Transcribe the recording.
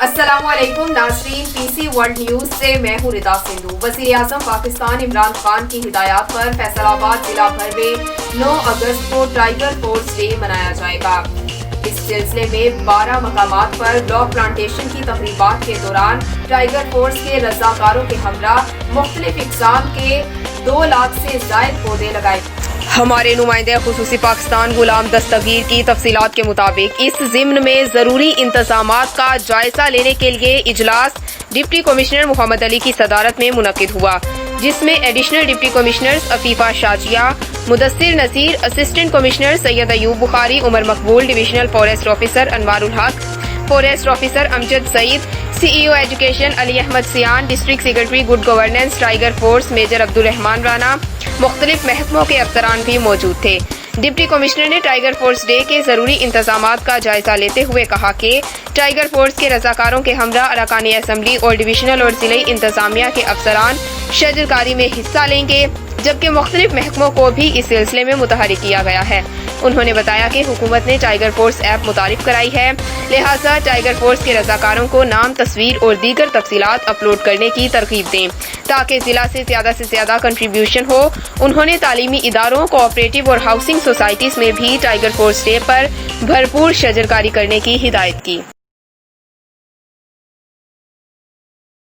अस्सलाम वालेकुम नाज़रीन, पीसी वर्ल्ड न्यूज से मैं हूँ रिदा सिंधु। वज़ीर आज़म पाकिस्तान इमरान खान की हिदायत पर फैसलाबाद जिला भर में 9 अगस्त को टाइगर फोर्स डे मनाया जाएगा। इस सिलसिले में 12 मकामात पर ब्लॉक प्लांटेशन की तकरीबात के दौरान टाइगर फोर्स के रज़ाकारों के हमरा मुख्तलिफ इक़साम के 2 लाख से ज़ायद पौधे लगाए। हमारे नुमाइंदे खुसूसी पाकिस्तान गुलाम दस्तगीर की तफसीलात के मुताबिक इस ज़िम्न में ज़रूरी इंतज़ामात का जायज़ा लेने के लिए इजलास डिप्टी कमिश्नर मोहम्मद अली की सदारत में मुनक्किद हुआ, जिसमें additional deputy commissioners Afifa Shazia, Mudassir Naseer, assistant commissioner Syed Ayub Bukhari, Umar Maqbool, divisional forest officer Anwarul Haq, forest officer Amjad Saeed, CEO education Ali Ahmad Sian, district secretary good governance tiger force major Abdul Rahman Rana, मुख्तलिफ महकमों के अफसरान भी मौजूद थे। डिप्टी कमिश्नर ने टाइगर फोर्स डे के जरूरी इंतजामात का जायजा लेते हुए कहा कि टाइगर फोर्स के रज़ाकारों के हमरा अरकान असम्बली और डिविजनल और जिले इंतजामिया के अफसरान शजरकारी में हिस्सा लेंगे, जबकि मुख्तलिफ महकमों को भी इस सिलसिले में मुतहरिक किया गया है। उन्होंने बताया कि हुकूमत ने टाइगर फोर्स ऐप मुतारिफ कराई है, लिहाजा टाइगर फोर्स के रज़ाकारों को नाम, तस्वीर और दीगर तफसीलात अपलोड करने की तरगीब दें ताकि जिला से ज्यादा कंट्रीब्यूशन हो। उन्होंने तालीमी इदारों, कोऑपरेटिव और हाउसिंग सोसाइटीज में भी टाइगर फोर्स डे पर भरपूर शजरकारी करने की हिदायत की।